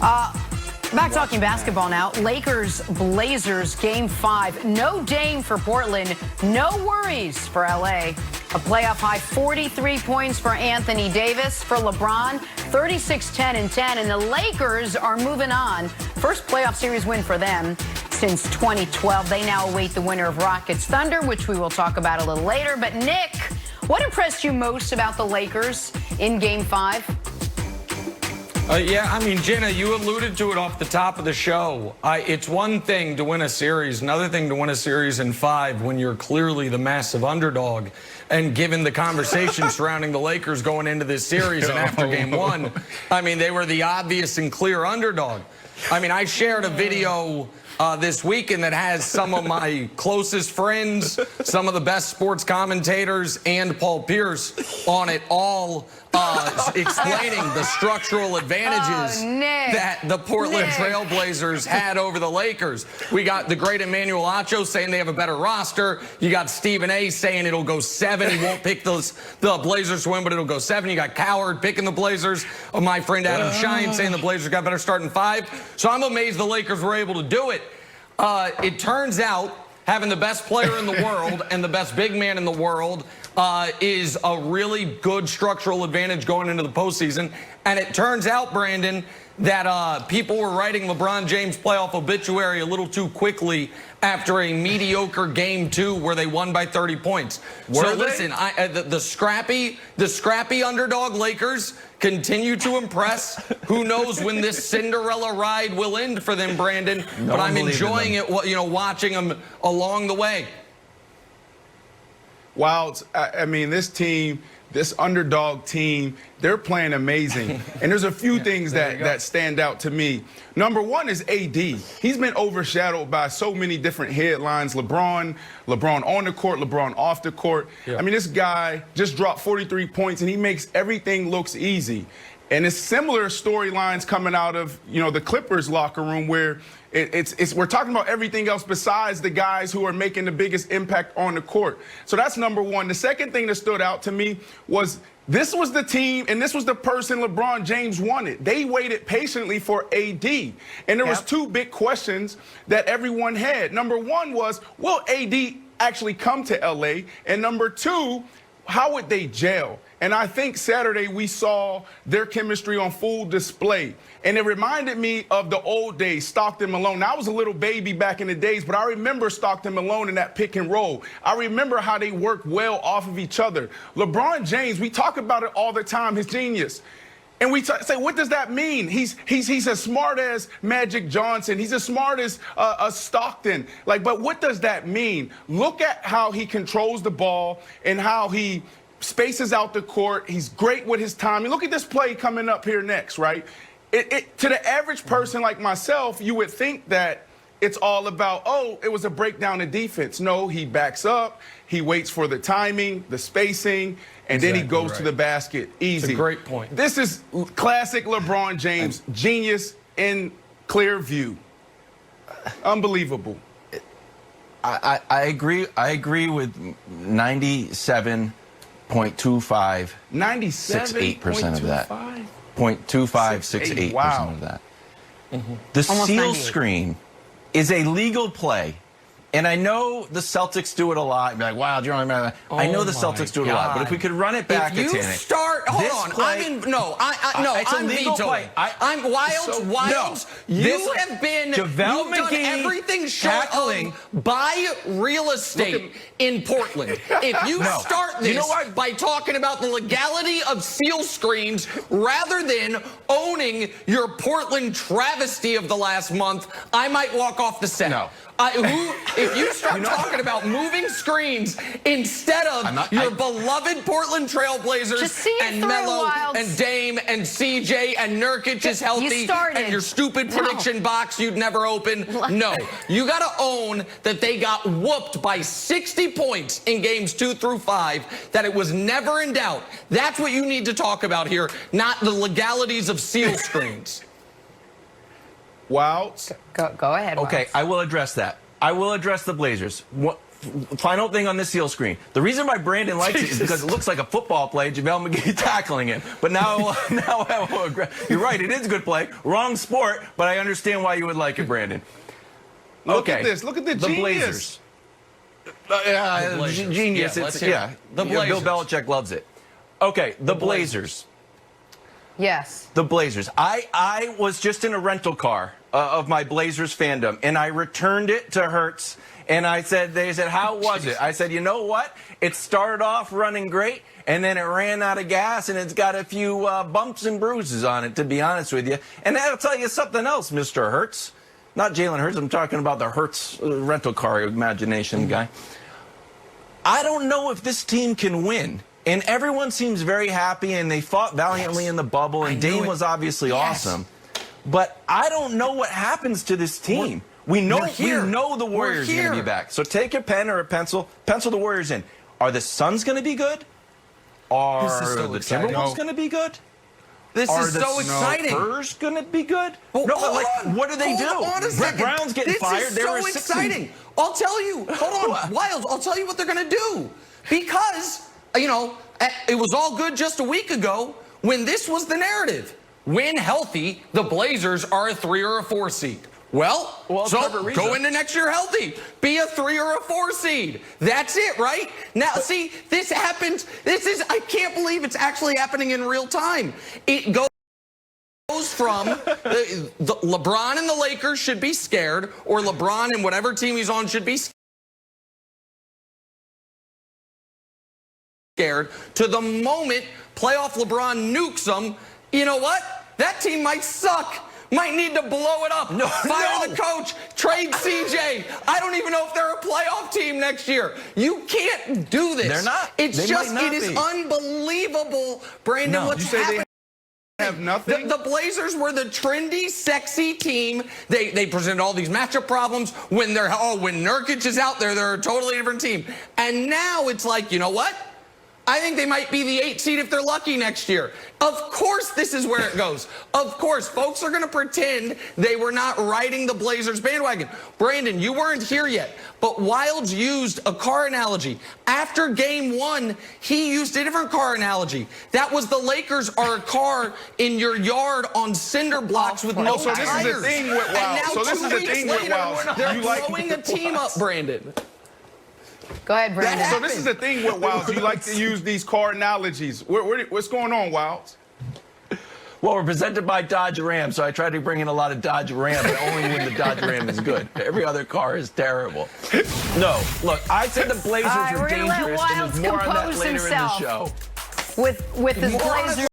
Back talking basketball now. Lakers-Blazers Game 5. No Dame for Portland. No worries for L.A. A playoff high 43 points for Anthony Davis. For LeBron, 36, 10, and 10. And the Lakers are moving on. First playoff series win for them since 2012. They now await the winner of Rockets Thunder, which we will talk about a little later. But Nick, what impressed you most about the Lakers in Game 5? Yeah, I mean, Jenna, you alluded to it off the top of the show. It's one thing to win a series, another thing to win a series in 5 when you're clearly the massive underdog. And given the conversation surrounding the Lakers going into this series and after Game 1, I mean, they were the obvious and clear underdog. I mean, I shared a video this weekend that has some of my closest friends, some of the best sports commentators, and Paul Pierce on it, all explaining the structural advantages that the Portland Trailblazers had over the Lakers. We got the great Emmanuel Acho saying they have a better roster. You got Stephen A saying it'll go 7. He won't pick the Blazers to win, but it'll go 7. You got Coward picking the Blazers. My friend Adam Shine saying the Blazers got better start in 5. So I'm amazed the Lakers were able to do it. It turns out having the best player in the world and the best big man in the world is a really good structural advantage going into the postseason. And it turns out, Brandon, that people were writing LeBron James' playoff obituary a little too quickly after a mediocre Game 2 where they won by 30 points. So listen, the scrappy underdog Lakers continue to impress. Who knows when this Cinderella ride will end for them, Brandon? But I'm enjoying it, watching them along the way. Wow, I mean, this underdog team, they're playing amazing. And there's a few things that stand out to me. Number one is AD. He's been overshadowed by so many different headlines. LeBron on the court, LeBron off the court. Yeah. I mean, this guy just dropped 43 points, and he makes everything looks easy. And it's similar storylines coming out of, the Clippers locker room where we're talking about everything else besides the guys who are making the biggest impact on the court. So that's number one. The second thing that stood out to me was this was the team and this was the person LeBron James wanted. They waited patiently for AD. And there was two big questions that everyone had. Number one was, will AD actually come to LA? And number two, how would they gel? And I think Saturday we saw their chemistry on full display. And it reminded me of the old days, Stockton Malone. Now, I was a little baby back in the days, but I remember Stockton Malone in that pick and roll. I remember how they worked well off of each other. LeBron James, we talk about it all the time, his genius. And we say, what does that mean? He's as smart as Magic Johnson. He's as smart as Stockton. But what does that mean? Look at how he controls the ball and how he spaces out the court. He's great with his timing. Look at this play coming up here next, right? To the average person like myself, you would think that it's all about, it was a breakdown in defense. No, he backs up. He waits for the timing, the spacing, and then he goes to the basket. Easy. It's a great point. This is classic LeBron James, genius in clear view. Unbelievable. I agree. I agree with 97.25. 68% of that. 0.2568% of that. The seal screen is a legal play. And I know the Celtics do it a lot. Be like, wow, do you remember? I know the Celtics do it a lot. But if we could run it back, hold on. I'm vetoing. I'm Wilds. You have been, you've done everything short of buy real estate in Portland. If you start this by talking about the legality of seal screens rather than owning your Portland travesty of the last month, I might walk off the set. No. If you start talking about moving screens instead of your beloved Portland Trailblazers and Melo and Dame and CJ and Nurkic is healthy and your stupid prediction box you'd never open, no. You got to own that they got whooped by 60 points in games 2 through 5, that it was never in doubt. That's what you need to talk about here, not the legalities of seal screens. Wilds. Go ahead, Wilds. Okay, I will address that. I will address the Blazers. final thing on this seal screen. The reason why Brandon likes it is because it looks like a football play, JaVale McGee tackling it. But now you're right, it is a good play. Wrong sport, but I understand why you would like it, Brandon. Look at this. Look at the genius. Blazers. Genius. Yeah, the Blazers. Bill Belichick loves it. Okay, the Blazers. Yes. The Blazers. I was just in a rental car of my Blazers fandom, and I returned it to Hertz, and they said, how was it? I said, you know what? It started off running great, and then it ran out of gas, and it's got a few bumps and bruises on it, to be honest with you. And that'll tell you something else, Mr. Hertz. Not Jalen Hurts. I'm talking about the Hertz rental car imagination guy. I don't know if this team can win. And everyone seems very happy, and they fought valiantly in the bubble, and Dame was obviously awesome. But I don't know what happens to this team. We know the Warriors are going to be back. So take a pen or a pencil the Warriors in. Are the Suns going to be good? Are the Timberwolves going to be good? This is so exciting. Are the Spurs going to be good? No, but like, what do they do? Brett Brown's getting fired. This is so exciting. I'll tell you. Hold on, Wild. I'll tell you what they're going to do. Because, you know, it was all good just a week ago when this was the narrative. When healthy, the Blazers are a 3 or a 4 seed. Well, so go into next year healthy. Be a 3 or a 4 seed. That's it, right? Now, see, this happens. I can't believe it's actually happening in real time. It goes from the LeBron and the Lakers should be scared, or LeBron and whatever team he's on should be scared, to the moment playoff LeBron nukes them. You know what? That team might suck. Might need to blow it up. Fire the coach. Trade CJ. I don't even know if they're a playoff team next year. You can't do this. They're not. It is unbelievable, Brandon, what's happening. They have nothing? The Blazers were the trendy, sexy team. They presented all these matchup problems. When Nurkic is out there, they're a totally different team. And now it's like, you know what? I think they might be the 8 seed if they're lucky next year. Of course, this is where it goes. Of course, folks are going to pretend they were not riding the Blazers bandwagon. Brandon, you weren't here yet, but Wilds used a car analogy. After game 1, he used a different car analogy. That was the Lakers are a car in your yard on cinder blocks with no tires. So this is the thing with Wilds. So this is the thing with Wilds. They're blowing a team up, Brandon. Go ahead, Brandon. So this is the thing with Wilds. You like to use these car analogies. What's going on, Wilds? Well, we're presented by Dodge Ram, so I try to bring in a lot of Dodge Ram, but only when the Dodge Ram is good. Every other car is terrible. No, look, I said the Blazers were dangerous, and there's more on that later in the show. With his Blazers.